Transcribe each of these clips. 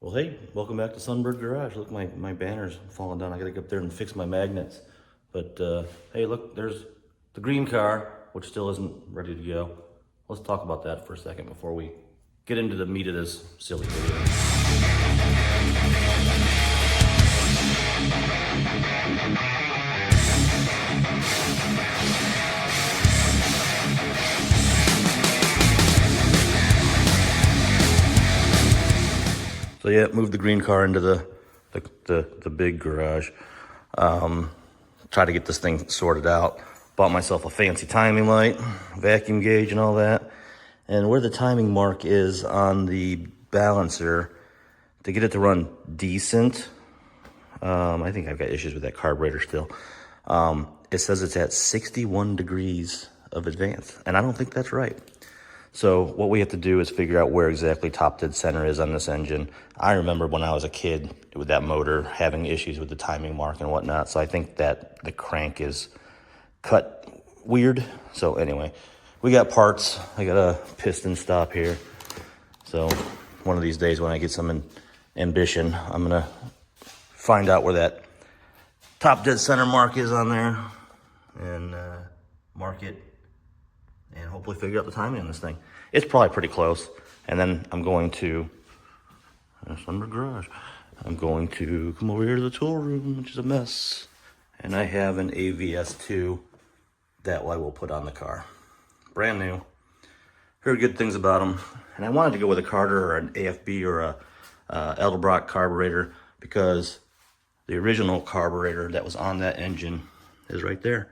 Well, hey, welcome back to Sunbird Garage. Look, my banner's falling down. I gotta get up there and fix my magnets. But hey, look, there's the green car, which still isn't ready to go. Let's talk about that for a second before we get into the meat of this silly video. So yeah, moved the green car into the big garage. Try to get this thing sorted out. Bought myself a fancy timing light, vacuum gauge and all that. And where the timing mark is on the balancer, to get it to run decent, I think I've got issues with that carburetor still. It says it's at 61 degrees of advance, and I don't think that's right. So what we have to do is figure out where exactly top dead center is on this engine. I remember when I was a kid with that motor having issues with the timing mark and whatnot. So I think that the crank is cut weird. So anyway, we got parts. I got a piston stop here. So one of these days when I get some ambition, I'm gonna find out where that top dead center mark is on there and mark it and hopefully figure out the timing on this thing. It's probably pretty close. And then I'm going to, Sunbird Garage. I'm going to come over here to the tool room, which is a mess. And I have an AVS2 that I will put on the car. Brand new. Heard good things about them. And I wanted to go with a Carter or an AFB or a Edelbrock carburetor because the original carburetor that was on that engine is right there.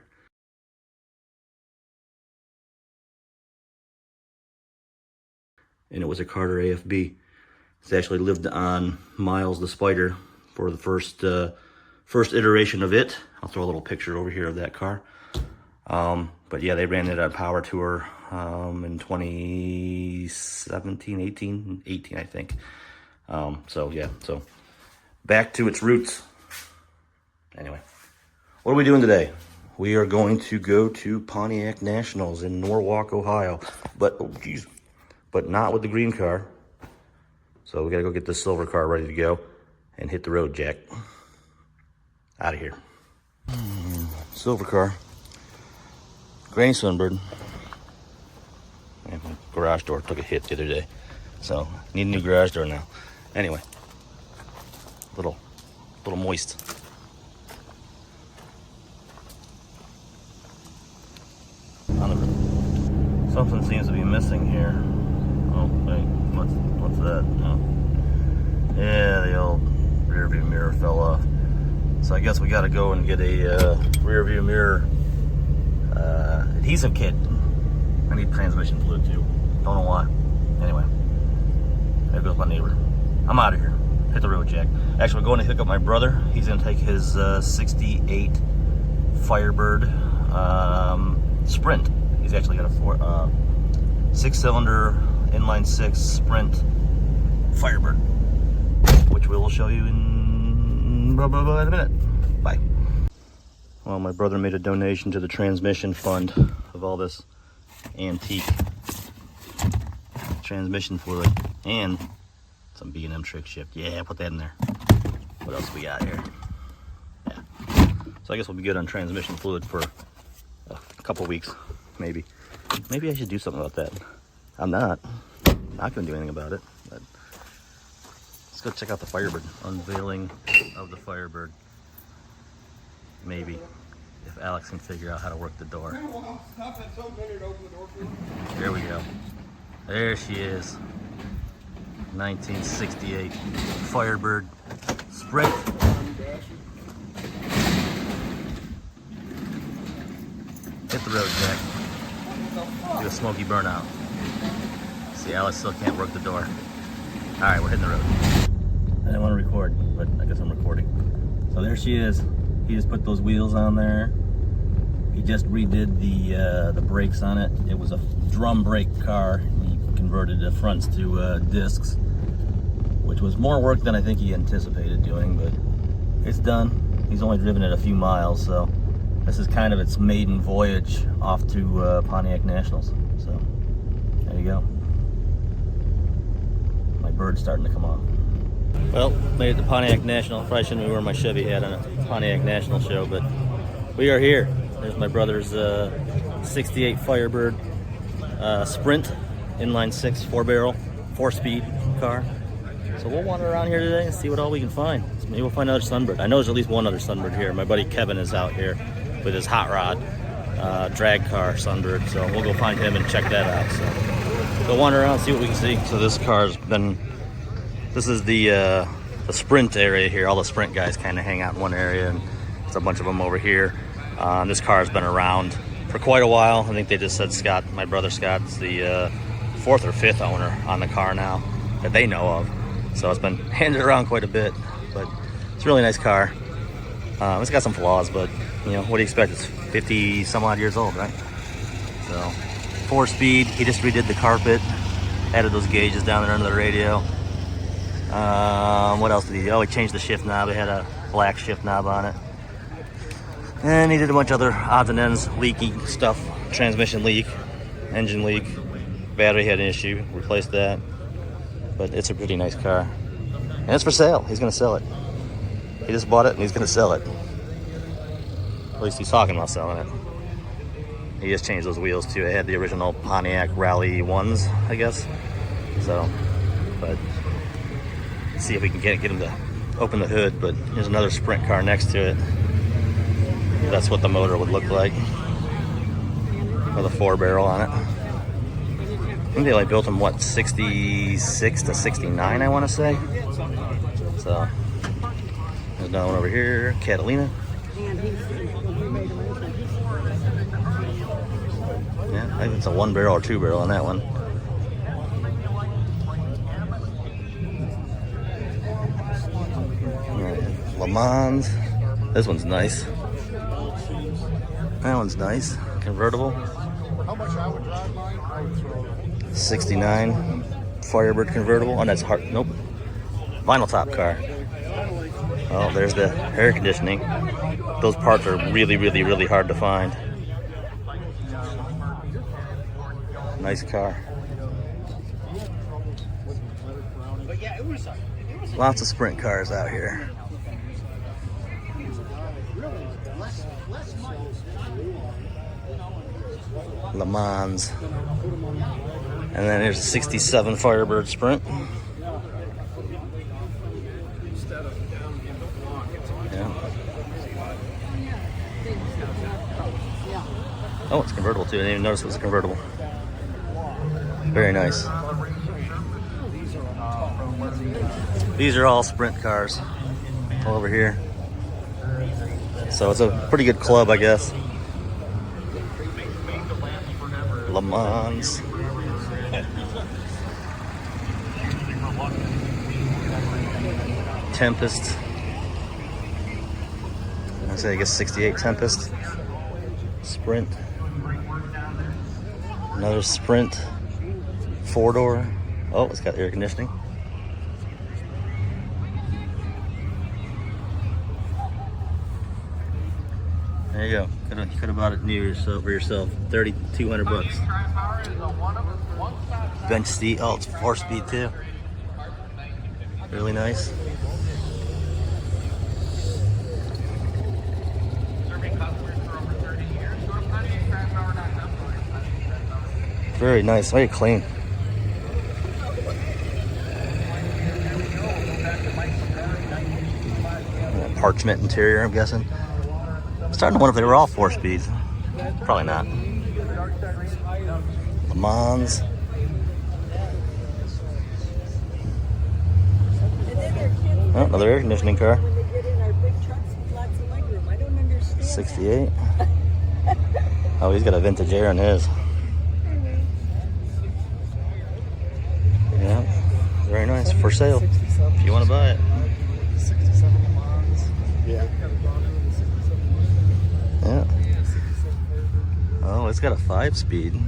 And it was a Carter AFB. It's actually lived on Miles the Spider for the first iteration of it. I'll throw a little picture over here of that car. But yeah, they ran it on Power Tour in 2017, 18 I think. So yeah, so back to its roots. Anyway, what are we doing today? We are going to go to Pontiac Nationals in Norwalk, Ohio. But, oh geez. But not with the green car. So we gotta go get the silver car ready to go and hit the road, Jack. Out of here. Silver car. Granny Sunbird. And my garage door took a hit the other day. So need a new garage door now. Anyway. Little moist. Something seems to be missing here. Oh, wait, what's that? Oh. Yeah, the old rear view mirror fell off. So I guess we gotta go and get a rear view mirror adhesive kit. I need transmission fluid too. Don't know why. Anyway, there goes my neighbor. I'm out of here. Hit the road, Jack. Actually, we're going to hook up my brother. He's gonna take his 68 Firebird Sprint. He's actually got a 6-cylinder inline 6 Sprint Firebird, which we will show you in a minute. Bye. Well, my brother made a donation to the transmission fund of all this antique transmission fluid and some B&M trick shift. Yeah, put that in there. What else we got here? Yeah. So I guess we'll be good on transmission fluid for a couple weeks. Maybe I should do something about that. I'm not gonna do anything about it, but let's go check out the Firebird. Unveiling of the Firebird. Maybe if Alex can figure out how to work the door. There we go. There she is. 1968 Firebird Sprint. Hit the road, Jack. Do a smoky burnout. See, Alex still can't work the door. All right, we're hitting the road. I didn't want to record, but I guess I'm recording. So there she is. He just put those wheels on there. He just redid the brakes on it. It was a drum brake car. He converted the fronts to discs, which was more work than I think he anticipated doing, but it's done. He's only driven it a few miles, so this is kind of its maiden voyage off to Pontiac Nationals. So there you go. My bird's starting to come off. Well, made it to Pontiac National. Probably shouldn't be wearing my Chevy hat on a Pontiac National show, but we are here. There's my brother's 68 Firebird Sprint, inline 6, 4-barrel, 4-speed car. So we'll wander around here today and see what all we can find. So maybe we'll find another Sunbird. I know there's at least one other Sunbird here. My buddy Kevin is out here with his hot rod drag car Sunbird. So we'll go find him and check that out. So go wander around and see what we can see. So this car's been, this is the Sprint area here. All the Sprint guys kind of hang out in one area, and there's a bunch of them over here. This car has been around for quite a while. I think they just said Scott, my brother Scott's the 4th or 5th owner on the car now that they know of. So it's been handed around quite a bit, but it's a really nice car. It's got some flaws, but you know, what do you expect? It's 50 some odd years old, right? So 4-speed, he just redid the carpet, added those gauges down there under the radio. What else did he do? Oh, he changed the shift knob. It had a black shift knob on it. And he did a bunch of other odds and ends, leaky stuff, transmission leak, engine leak, battery had an issue, replaced that. But it's a pretty nice car. And it's for sale. He's gonna sell it. He just bought it and he's gonna sell it. At least he's talking about selling it. He just changed those wheels too. It had the original Pontiac Rally 1s, I guess. So, but see if we can get him to open the hood. But there's another Sprint car next to it. That's what the motor would look like with a 4-barrel on it. I think they only built them, what, 66 to 69, I want to say. So, there's another one over here, Catalina. Yeah, I think it's a 1-barrel or 2-barrel on that one. All right, Le Mans. This one's nice. That one's nice. Convertible. 69 Firebird convertible. Oh, that's hard. Nope. Vinyl top car. Oh, there's the air conditioning. Those parts are really, really, really hard to find. Nice car. Lots of Sprint cars out here. Le Mans. And then there's a 67 Firebird Sprint. Yeah. Oh, it's convertible too. I didn't even notice it was a convertible. Very nice. These are all Sprint cars all over here. So it's a pretty good club, I guess. Le Mans. Tempest. I guess 68 Tempest. Sprint. Another Sprint. 4-door. Oh, it's got air conditioning. There you go. You could have bought it new for yourself. 3,200 bucks. Bench seat. Oh, it's 4-speed too. Really nice. Very nice. Very clean. Parchment interior, I'm guessing. I'm starting to wonder if they were all 4-speeds. Probably not. Le Mans. Oh, another air conditioning car. 68. Oh, he's got a vintage air in his. Yeah, very nice. For sale. If you want to buy it. 67 Le Mans. Yeah. Yeah. Oh, it's got a 5-speed.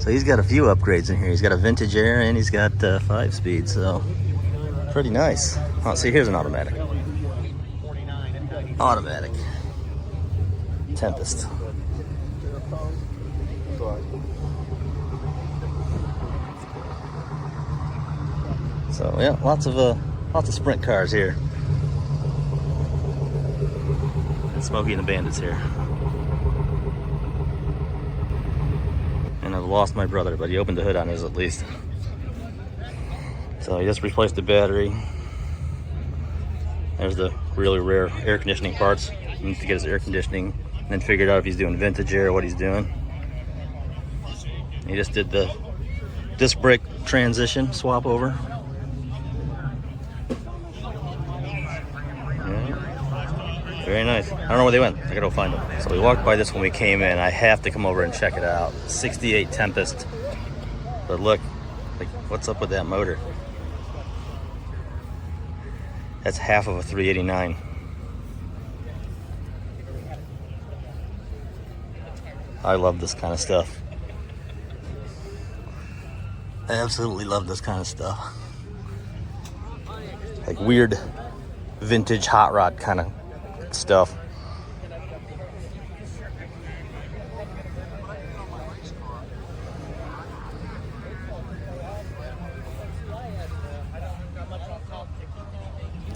So he's got a few upgrades in here. He's got a vintage air and he's got 5-speed. So pretty nice. Oh, see, here's an automatic. Automatic. Tempest. So yeah, lots of Lots of sprint cars here. And Smokey and the Bandits here. And I've lost my brother, but he opened the hood on his at least. So he just replaced the battery. There's the really rare air conditioning parts. He needs to get his air conditioning and then figured out if he's doing vintage air or what he's doing. He just did the disc brake transition swap over. Yeah. Very nice. I don't know where they went. I gotta go find them. So we walked by this when we came in. I have to come over and check it out. 68 Tempest. But look, like, what's up with that motor? That's half of a 389. I love this kind of stuff. I absolutely love this kind of stuff. Like weird vintage hot rod kind of stuff.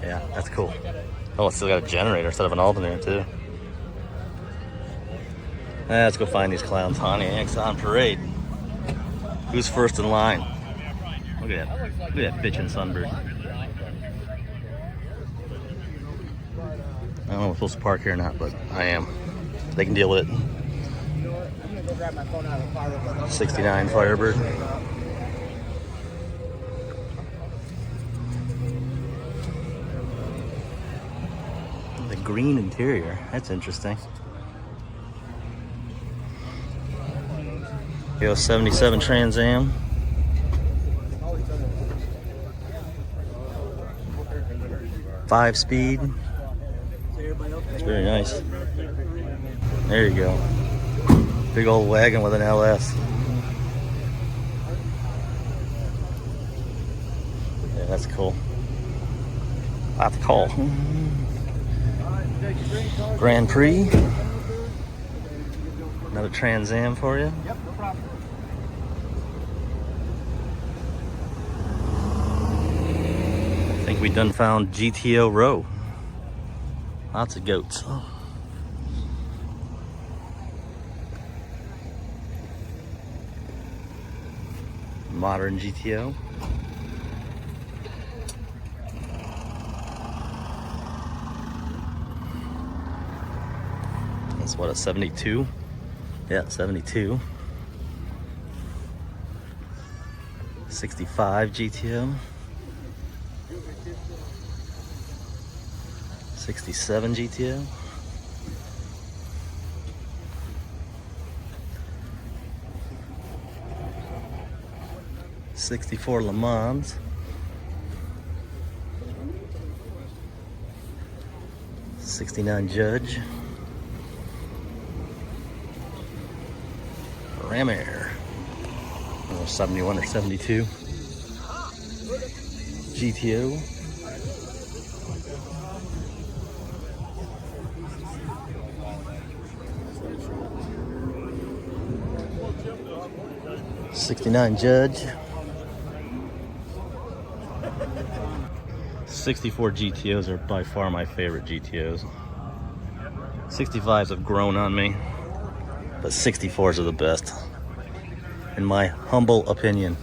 Yeah, that's cool. Oh, it's still got a generator instead of an alternator too. Let's go find these clowns. Pontiacs on parade. Who's first in line? Look at that. Look at that bitchin' Sunbird. I don't know if we're supposed to park here or not, but I am. They can deal with it. 69 Firebird. The green interior. That's interesting. Yo, 77 Trans Am. Five-speed. It's very nice. There you go. Big old wagon with an LS. Yeah, that's cool. That's cool. Grand Prix. Another Trans Am for you. Yep, no problem. I think we done found GTO row. Lots of goats. Modern GTO. That's what, a 72? Yeah, 72. 65 GTO. 67 GTO. '64 Le Mans. '69 Judge. Ram Air. 71 or 72. GTO. '69 Judge. 64 GTOs are by far my favorite GTOs. 65s have grown on me, but 64s are the best, in my humble opinion.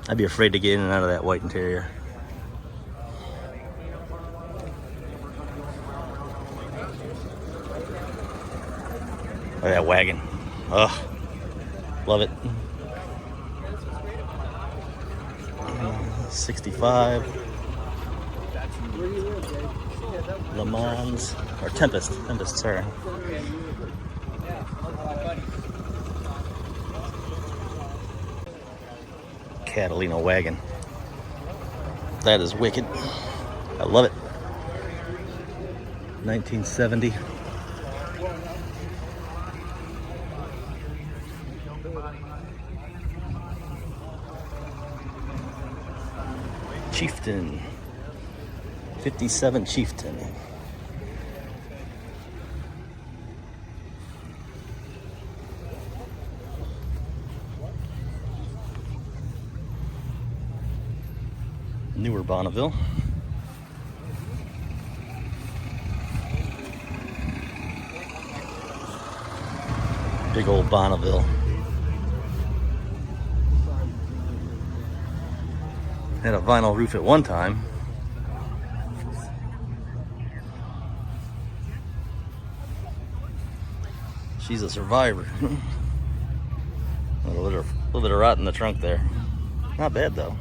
I'd be afraid to get in and out of that white interior. Look at that wagon. Ugh, love it. 65 Le Mans, or Tempest, sorry. Catalina wagon. That is wicked. I love it. 1970. Chieftain. 57 Chieftain. Newer Bonneville. Big old Bonneville. Had a vinyl roof at one time. She's a survivor. a little bit of rot in the trunk there. Not bad though.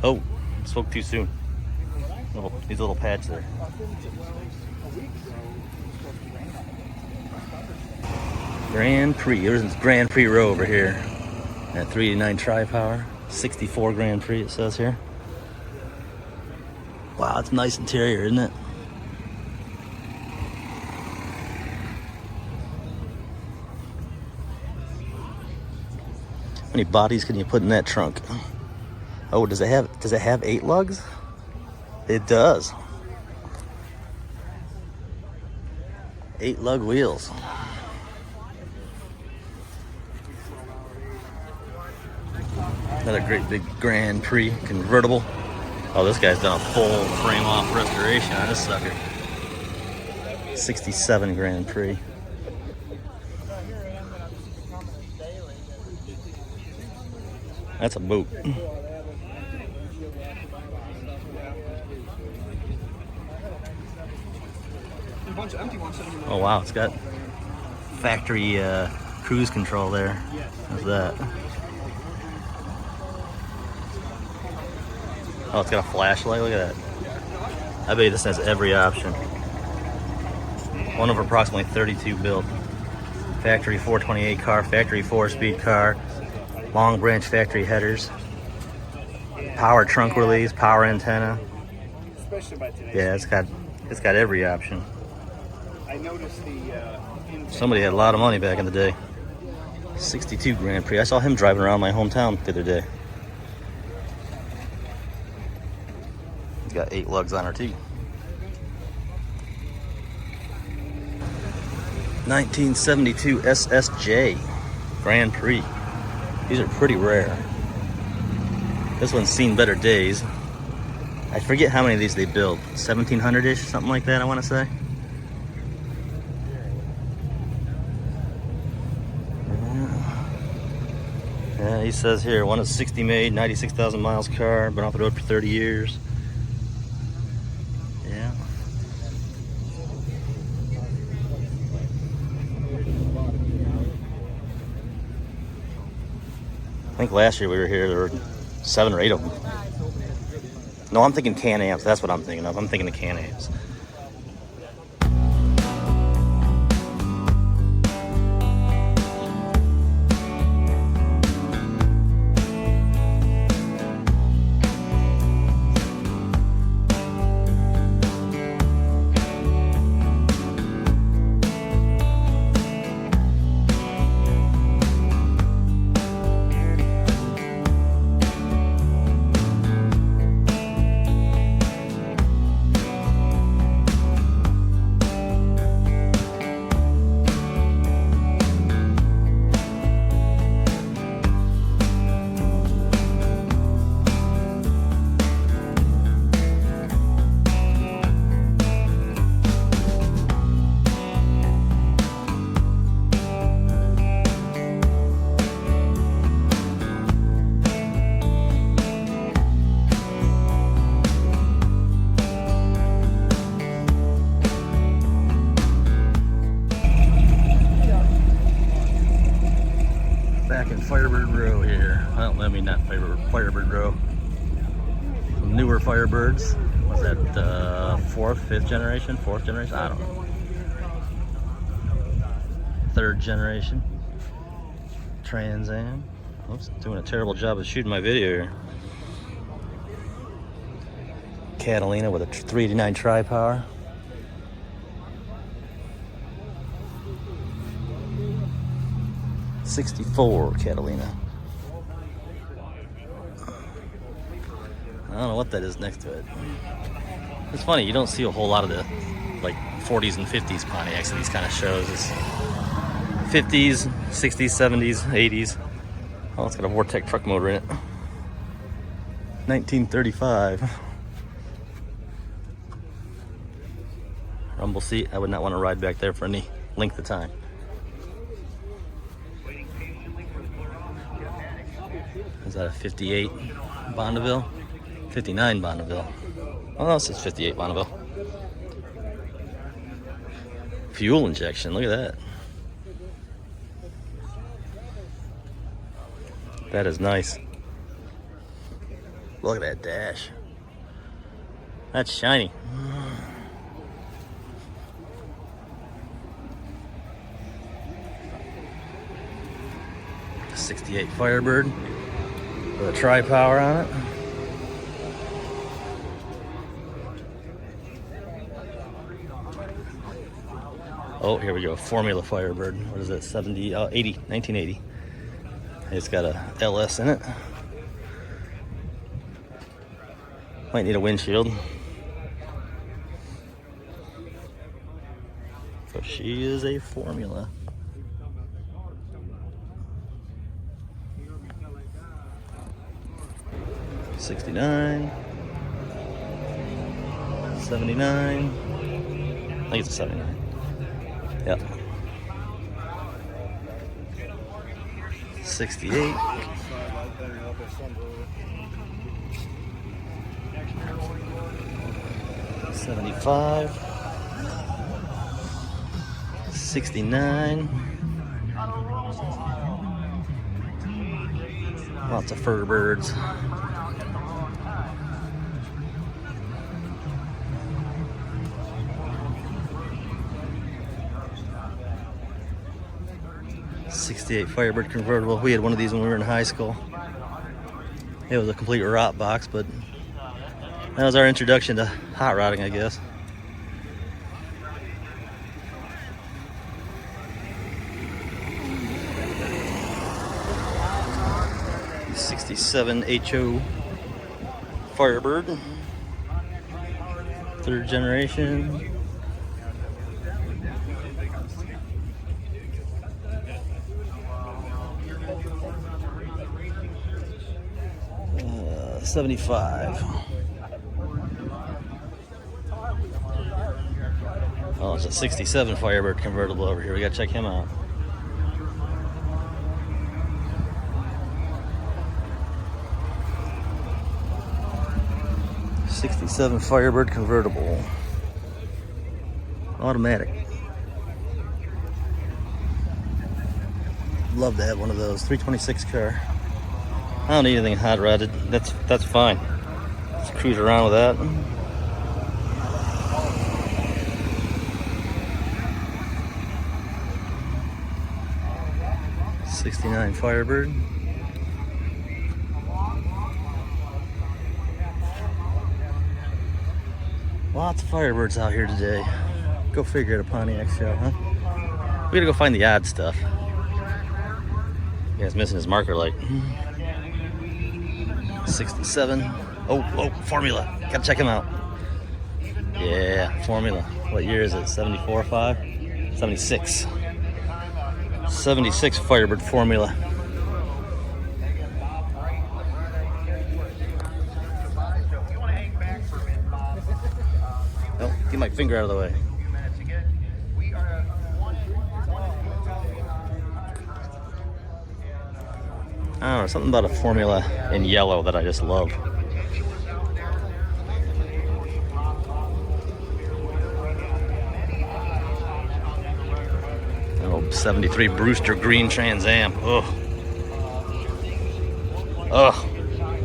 Oh, spoke too soon. These little patch there. Grand Prix. There's Grand Prix row over here. At 389 tri-power. 64 Grand Prix it says here. Wow, it's a nice interior, isn't it? How many bodies can you put in that trunk? Oh, does it have 8 lugs? It does. 8 lug wheels. Another great big Grand Prix convertible. Oh, this guy's done a full frame off restoration on this sucker. 67 Grand Prix. That's a boot. Oh wow, it's got factory cruise control there. What's that? Oh, it's got a flashlight. Look at that. I bet this has every option. One of approximately 32 built. Factory 428 car, factory 4-speed car, long branch factory headers, power trunk release, power antenna. Yeah, it's got every option. I noticed Somebody had a lot of money back in the day. 62 Grand Prix. I saw him driving around my hometown the other day. He's got 8 lugs on her too. 1972 SSJ Grand Prix. These are pretty rare. This one's seen better days. I forget how many of these they built. 1700-ish, something like that, I want to say. Yeah, he says here, one is 60 made, 96,000 miles car, been off the road for 30 years. Yeah. I think last year we were here, there were 7 or 8 of them. No, I'm thinking Can-Ams. That's what I'm thinking of. I'm thinking of Can-Ams. Firebird Row here. Well, I mean not Firebird Row. Newer Firebirds. Was that 4th, 5th generation? 4th generation? I don't know. 3rd generation. Trans Am. Oops, doing a terrible job of shooting my video here. Catalina with a 389 tri-power. '64 Catalina. I don't know what that is next to it. It's funny, you don't see a whole lot of the like 40s and 50s Pontiacs at these kind of shows. It's 50s, 60s, 70s, 80s. Oh, it's got a Vortec truck motor in it. 1935. Rumble seat. I would not want to ride back there for any length of time. Is that a 58 Bonneville? 59 Bonneville. Oh, no, it says 58 Bonneville. Fuel injection. Look at that. That is nice. Look at that dash. That's shiny. 68 Firebird with a tri-power on it. Oh, here we go. Formula Firebird. What is it? 70, 80, 1980. It's got a LS in it. Might need a windshield. So she is a Formula. '69, 79. I think it's a 79. Yep. 68. 75. 69. Lots of fur birds. '68 Firebird convertible. We had one of these when we were in high school. It was a complete rot box, but that was our introduction to hot rodding, I guess. '67 HO Firebird, 3rd generation. '75. Oh, it's a '67 Firebird convertible over here. We gotta check him out. '67 Firebird convertible, automatic. Love to have one of those. 326 car. I don't need anything hot rodded. That's fine. Let's cruise around with that. '69 Firebird. Lots of Firebirds out here today. Go figure at a Pontiac show, huh? We gotta go find the odd stuff. Yeah, he's missing his marker light. 67. Oh, Formula. Gotta check him out. Yeah, Formula. What year is it? 74, 5? 76. 76 Firebird Formula. Oh, get my finger out of the way. I don't know, something about a Formula in yellow that I just love. Oh, 73 Brewster green Trans Am. Oh,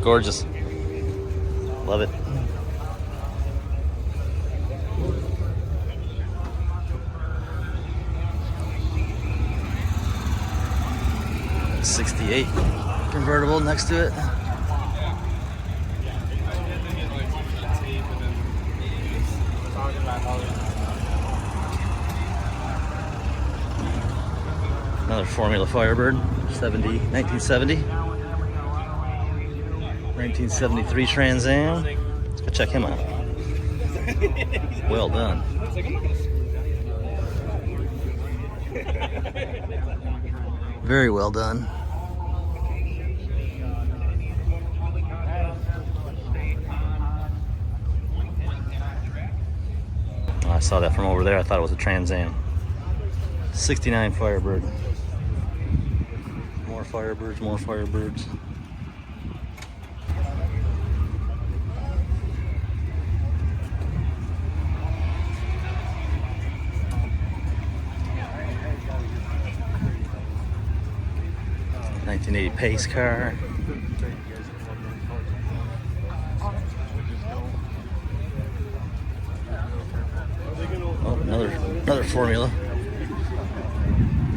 gorgeous. Love it. '68 convertible next to it. Another Formula Firebird, 1970. 1973 Trans Am. Let's go check him out. Well done. Very well done. Saw that from over there. I thought it was a Trans Am. 69 Firebird. More Firebirds, more Firebirds. '80 pace car. Oh, another formula.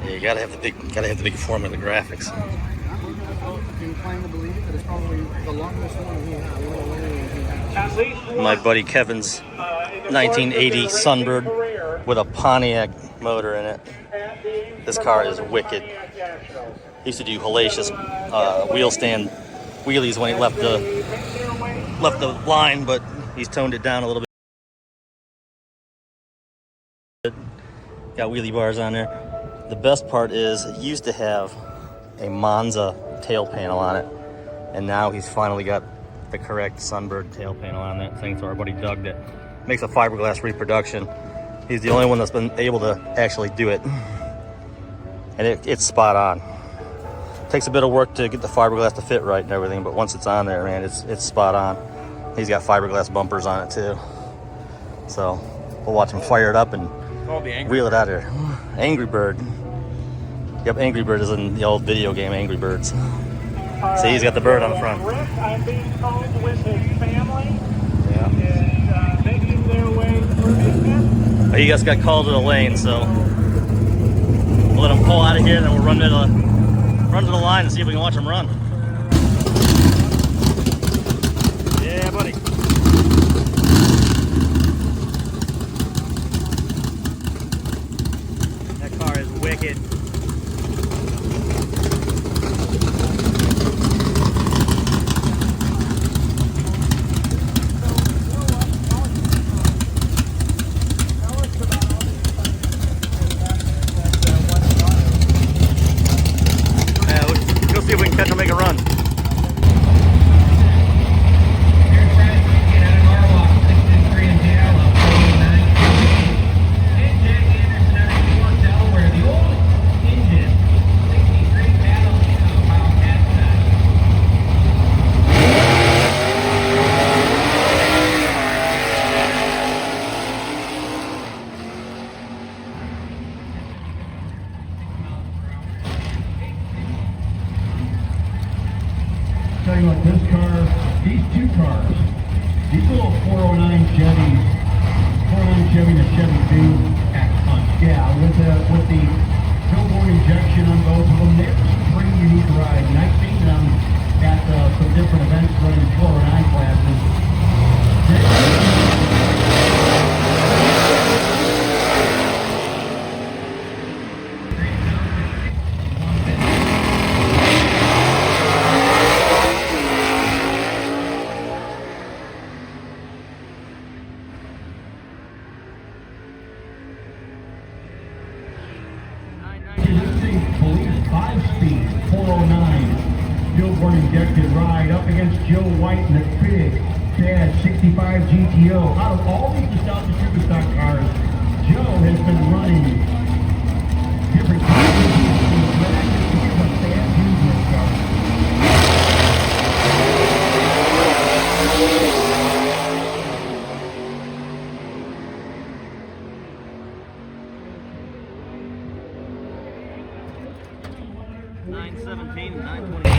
Yeah, you gotta have the big formula graphics. I'm inclined to believe that it's probably the longest one he had. My buddy Kevin's 1980 Sunbird with a Pontiac motor in it. This car is wicked. He used to do hellacious wheel stand wheelies when he left the line, but he's toned it down a little bit. Got wheelie bars on there. The best part is it used to have a Monza tail panel on it, and now he's finally got the correct Sunbird tail panel on that thing. So our buddy Doug that makes a fiberglass reproduction, he's the only one that's been able to actually do it, and it's spot on. Takes a bit of work to get the fiberglass to fit right and everything, but once it's on there, man, it's spot on. He's got fiberglass bumpers on it too, so we'll watch him fire it up and wheel it out of there. Angry Bird. Yep, Angry Bird is in the old video game Angry Birds. See, he's got the bird on the front. Rick, I'm being told with his family Yeah. is making their way through this. He just got called to the lane, so we'll let him pull out of here, and then we'll run to the line and see if we can watch him run. Yeah, buddy. That car is wicked. See if we can catch him, make a run. Here's Brad Lincoln out of Norwalk, 63 in Seattle, 49. And Jack Anderson out of York, Delaware, the old engine, 63 paddle, Wildcat side. Tell you what, this car, these two cars, these little 409 Chevys, 409 Chevy and a Chevy Duke, yeah, with the billboard injection on both of them, they're pretty unique ride. And I've seen them at some different events running 409 classes. Police 5-speed 409 billboard injected ride up against Joe White in the big bad 65 GTO. Out of all these nostalgia superstock cars, Joe has been running different cars. He's a fan using this car.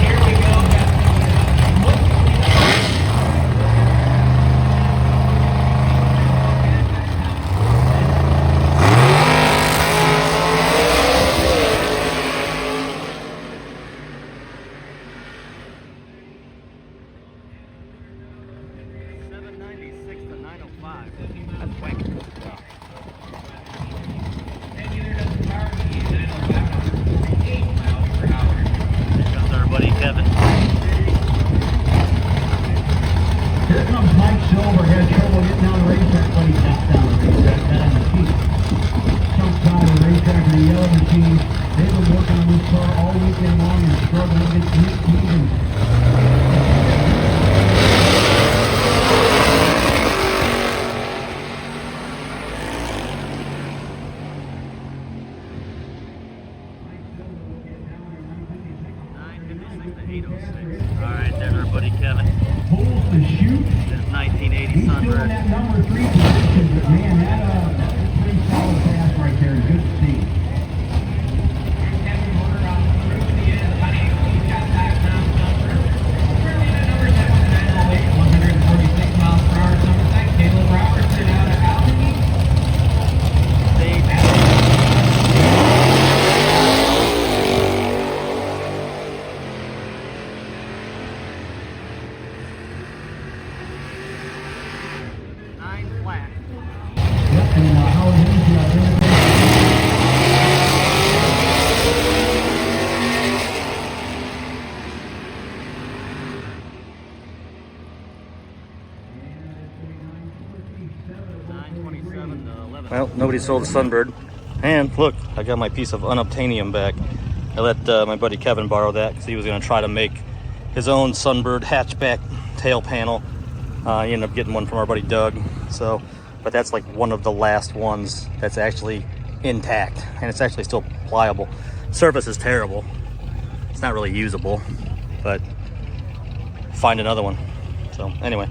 Here we go. Kevin. Here comes Mike Silver, had trouble getting down the racetrack, but he got down the racetrack, got on the sheet. Jumped down the racetrack in the yellow machine. They've been working on this car all weekend long and struggling to get even. Alright, there's our buddy Kevin. Pulls the chute. There's 1980 He's still in Sunbird. that number 3 position, but man, that's a pretty solid pass right there. Good to see. Kevin Motor on through the end. Pontiac, he's got back now. Currently the number 7 146 miles per hour. Number 6, Caleb Robertson out of Albany. Yep, and Howard Hennessy out there. Well, nobody sold the Sunbird. And look, I got my piece of unobtainium back. I let my buddy Kevin borrow that because he was going to try to make his own Sunbird hatchback tail panel. He ended up getting one from our buddy Doug. So, but that's like one of the last ones that's actually intact, and it's actually still pliable. Surface is terrible. It's not really usable, but find another one. So anyway,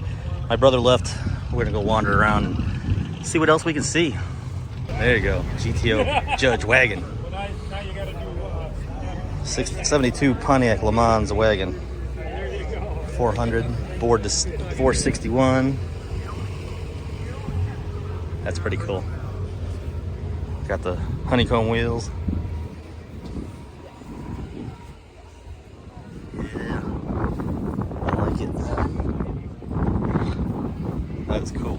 my brother left. We're gonna go wander around and see what else we can see. There you go, GTO Judge wagon. But now you gotta do 72 Pontiac Le Mans wagon. there you go. 400 board to 461. That's pretty cool. Got the honeycomb wheels. Yeah, I like it. That's cool.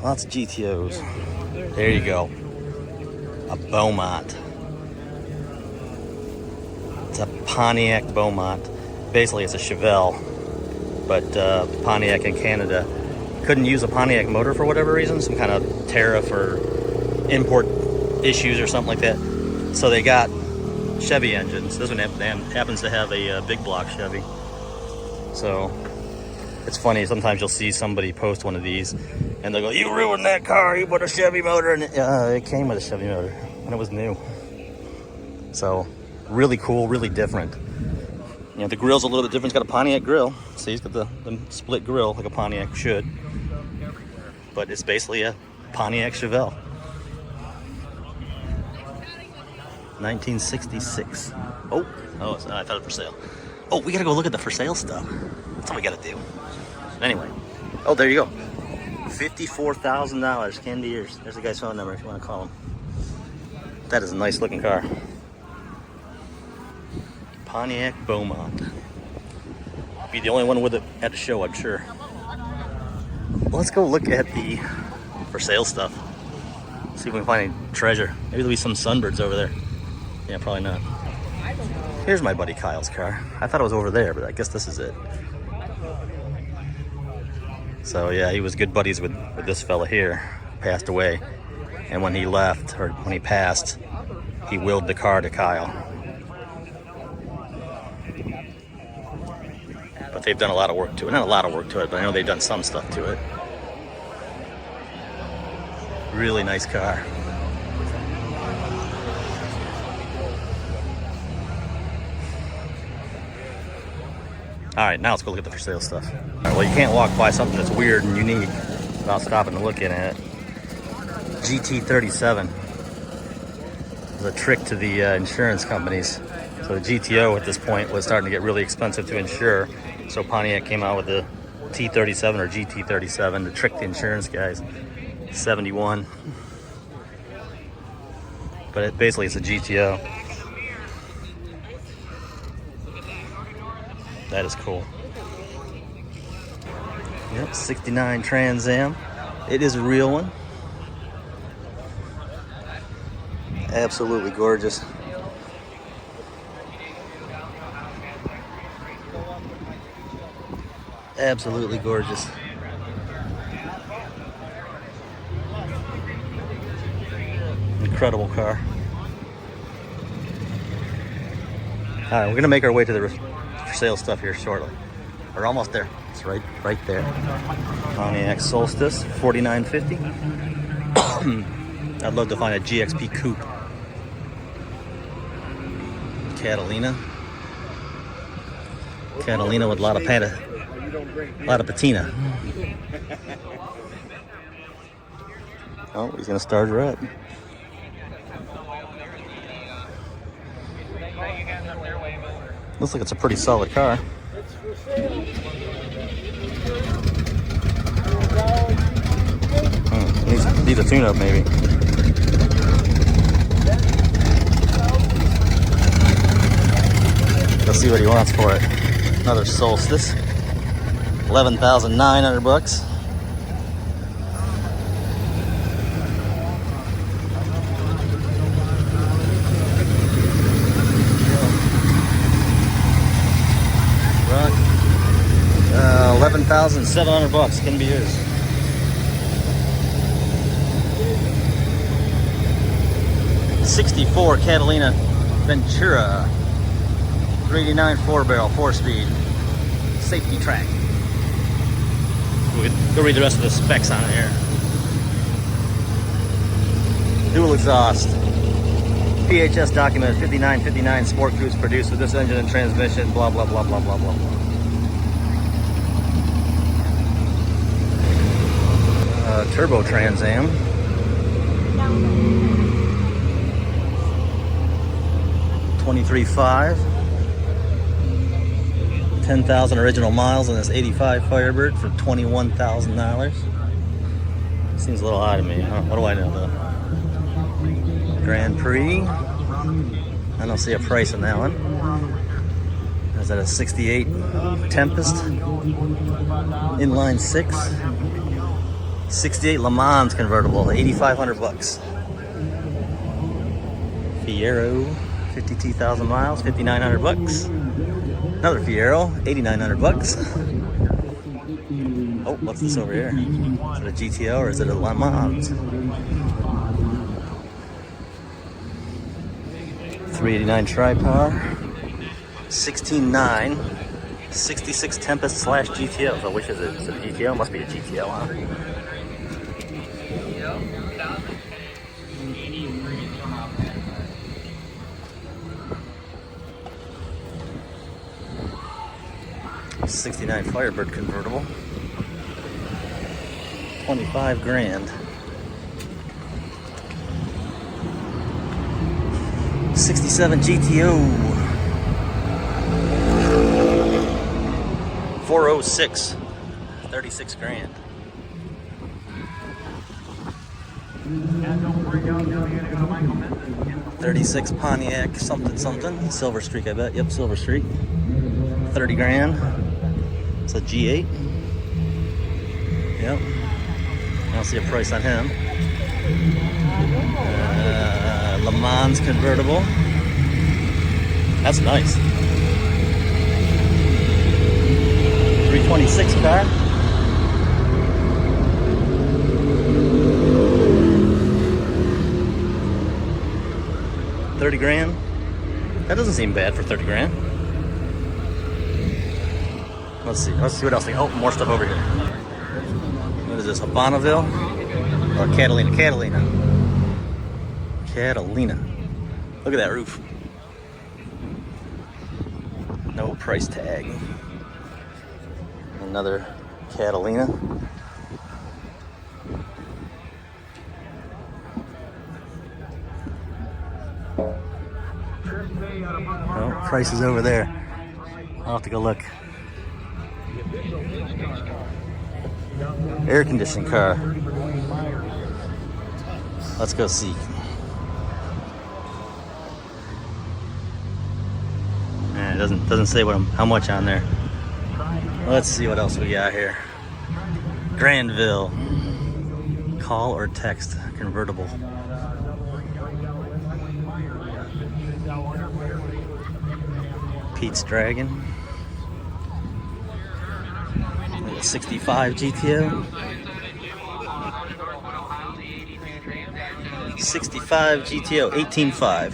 Lots of GTOs. There you go. A Beaumont. It's a Pontiac Beaumont. Basically, it's a Chevelle, but Pontiac in Canada couldn't use a Pontiac motor for whatever reason, some kind of tariff or import issues or something like that. So they got Chevy engines. This one happens to have a big block Chevy. So it's funny, sometimes you'll see somebody post one of these and they'll go, "You ruined that car, you put a Chevy motor in it." It came with a Chevy motor and it was new. So really cool, really different. You know, the grill's a little bit different. It's got a Pontiac grill. See, it's got the split grill like a Pontiac should. But it's basically a Pontiac Chevelle. 1966. Oh, I thought it was for sale. Oh, we gotta go look at the for sale stuff. That's what we gotta do. Anyway, oh, there you go. $54,000 candy ears. There's the guy's phone number if you want to call him. That is a nice looking car. Pontiac Beaumont. Be the only one with it at the show, I'm sure. Let's go look at the for sale stuff. See if we can find any treasure. Maybe there'll be some Sunbirds over there. Yeah, probably not. Here's my buddy Kyle's car. I thought it was over there, but I guess this is it. So yeah, he was good buddies with this fella here. Passed away. And when he left, or when he passed, he willed the car to Kyle. But they've done a lot of work to it. Not a lot of work to it, but I know they've done some stuff to it. Really nice car. All right, now let's go look at the for sale stuff. All right, well, you can't walk by something that's weird and unique without stopping and looking at it. GT37 is a trick to the insurance companies. So the GTO at this point was starting to get really expensive to insure. So Pontiac came out with the T37 or GT37 to trick the insurance guys. 71. But basically it's a GTO. That is cool. Yep, 69 Trans Am. It is a real one. Absolutely gorgeous. Absolutely gorgeous. Incredible car. All right, we're gonna make our way to the for sale stuff here shortly. We're almost there. It's right there. Pontiac Solstice, $49.50. I'd love to find a GXP coupe. Catalina. Catalina with a lot of patina. Oh, he's gonna start her up. Looks like it's a pretty solid car. Needs a tune-up maybe. Let's see what he wants for it. Another Solstice. 11,900 bucks. Right. 11,700 bucks. Can be yours. '64 Catalina Ventura. 389 4-barrel, 4-speed. Safety track. We'll go read the rest of the specs on it here. Dual exhaust. PHS document 5959 Sport Cruise produced with this engine and transmission. Blah, blah, blah, blah, blah, blah, blah. Turbo Trans Am. $23,500. 10,000 original miles on this 85 Firebird for $21,000. Seems a little high to me. Huh? What do I know though? Grand Prix. I don't see a price on that one. Is that a 68 Tempest? Inline 6. 68 Le Mans convertible, 8,500 bucks. Fiero, 52,000 miles, 5,900 bucks. Another Fiero, 8,900 bucks. Oh, what's this over here? Is it a GTO or is it a Le Mans? 389 Tri-Power, 16.9, 66 Tempest / GTO. So which is it? Is it a GTO? Must be a GTO, huh? '69 Firebird convertible, 25 grand. 67 GTO, 406, 36 grand. '36 Pontiac something, Silver Streak, I bet. Yep, Silver Streak, 30 grand. It's a G8. Yep. I don't see a price on him. Le Mans convertible. That's nice. 326 car. $30 grand. That doesn't seem bad for 30 grand. Let's see what else. Oh, more stuff over here. What is this? A Bonneville or Catalina? Catalina. Look at that roof. No price tag. Another Catalina. Oh, price is over there. I'll have to go look. Air conditioning car. Let's go see. It doesn't say how much on there. Let's see what else we got here. Granville. Call or text convertible. Pete's Dragon. 65 GTO. 65 GTO, 18.5.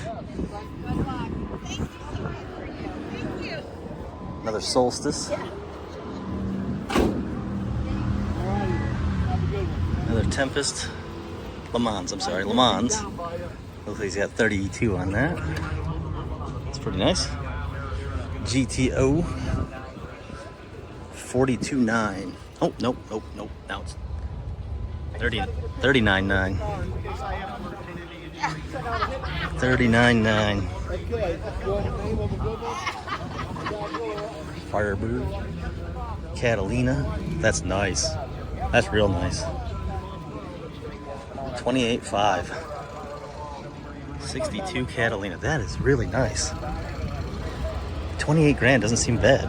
Another Solstice. Another Tempest. Le Mans. Looks like he's got 32 on that. It's pretty nice. GTO 42.9. Oh, nope. Now it's 39.9. 39.9. Firebird. Catalina. That's nice. That's real nice. 28.5. 62 Catalina. That is really nice. 28 grand doesn't seem bad.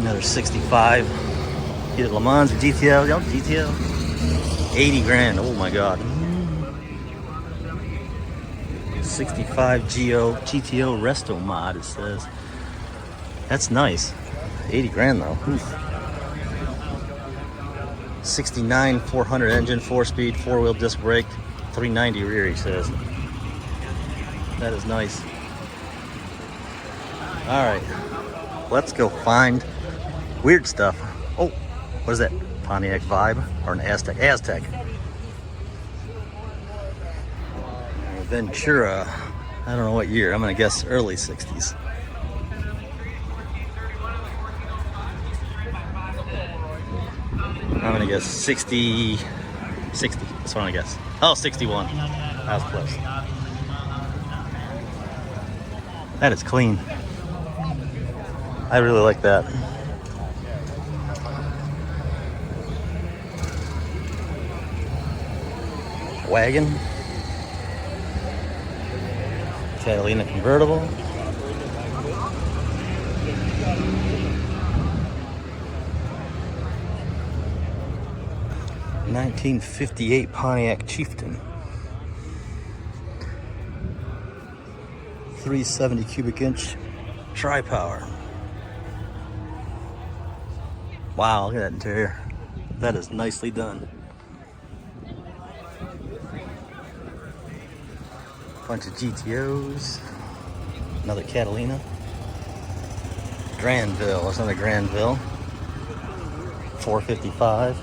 Another 65. Either Le Mans or GTO. Yep, GTO. 80 grand. Oh my god. 65 GTO Resto mod, it says. That's nice. 80 grand though. Oof. 69 400 engine, 4-speed, 4-wheel disc brake, 390 rear, he says. That is nice. All right, let's go find weird stuff. Oh, what is that? Pontiac Vibe or an Aztec? Aztec. Ventura. I don't know what year. I'm gonna guess early 60s. I'm gonna guess 60. That's what I'm gonna guess. Oh, 61. That was close. That is clean. I really like that. Wagon. Catalina convertible. '58 Pontiac Chieftain. 370 cubic inch tri-power. Wow, look at that interior. That is nicely done. Bunch of GTOs. Another Catalina. Granville, that's another Granville. 455.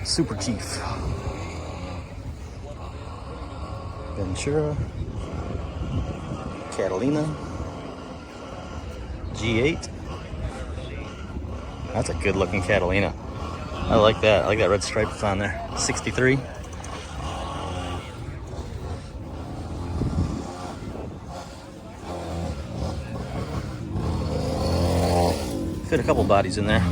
Super Chief. Ventura. Catalina. G8. That's a good looking Catalina. I like that. I like that red stripe that's on there. 63. Fit a couple bodies in there.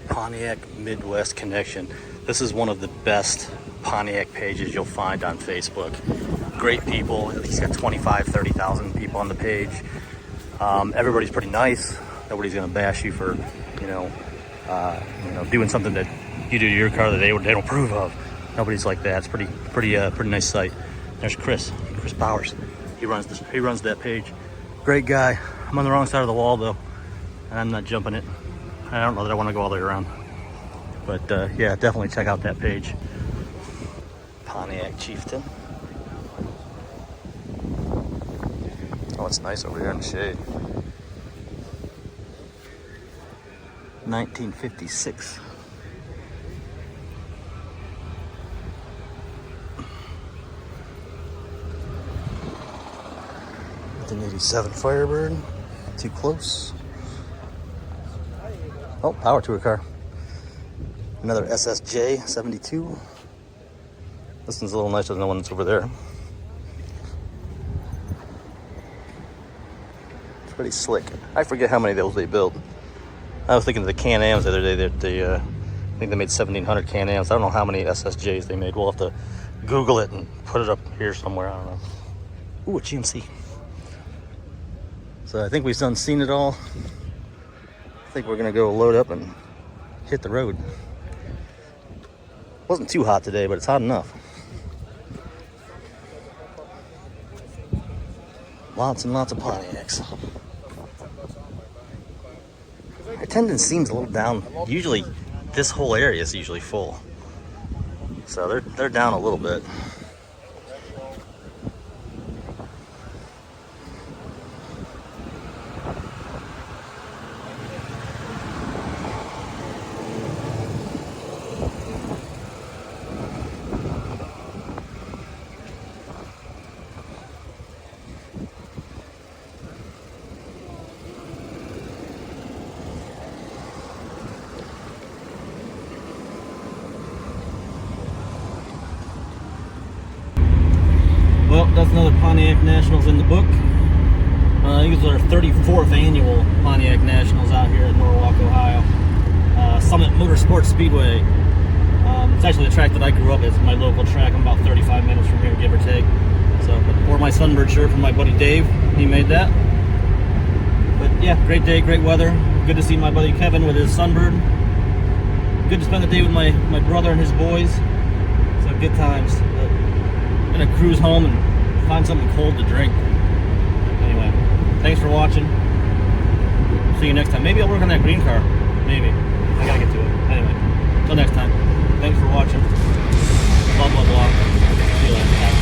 Pontiac Midwest Connection. This is one of the best Pontiac pages you'll find on Facebook. Great people. He's got 25, 30,000 people on the page. Everybody's pretty nice. Nobody's gonna bash you for, doing something that you do to your car that they don't approve of. Nobody's like that. It's pretty nice site. There's Chris Powers. He runs that page. Great guy. I'm on the wrong side of the wall though, and I'm not jumping it. I don't know that I want to go all the way around. But yeah, definitely check out that page. Pontiac Chieftain. Oh, it's nice over here in the shade. 1956. An 87 Firebird. Too close. Oh, power tour car. Another SSJ 72. This one's a little nicer than the one that's over there. It's pretty slick. I forget how many of those they built. I was thinking of the Can-Ams the other day. I think they made 1,700 Can-Ams. I don't know how many SSJs they made. We'll have to Google it and put it up here somewhere. I don't know. Ooh, a GMC. So I think we've seen it all. I think we're gonna go load up and hit the road. Wasn't too hot today, but it's hot enough. Lots and lots of Pontiacs. Attendance seems a little down. Usually, this whole area is usually full. So they're down a little bit. Pontiac Nationals in the book. These are our 34th annual Pontiac Nationals out here in Norwalk, Ohio. Summit Motorsports Speedway. It's actually a track that I grew up at. It's my local track. I'm about 35 minutes from here, give or take. So, but wore my Sunbird shirt from my buddy Dave. He made that. But yeah, great day, great weather. Good to see my buddy Kevin with his Sunbird. Good to spend the day with my brother and his boys. So good times. But I'm gonna cruise home and find something cold to drink. Anyway, thanks for watching. See you next time. Maybe I'll work on that green car. Maybe. I gotta get to it. Anyway, until next time. Thanks for watching. Blah, blah, blah. See you later.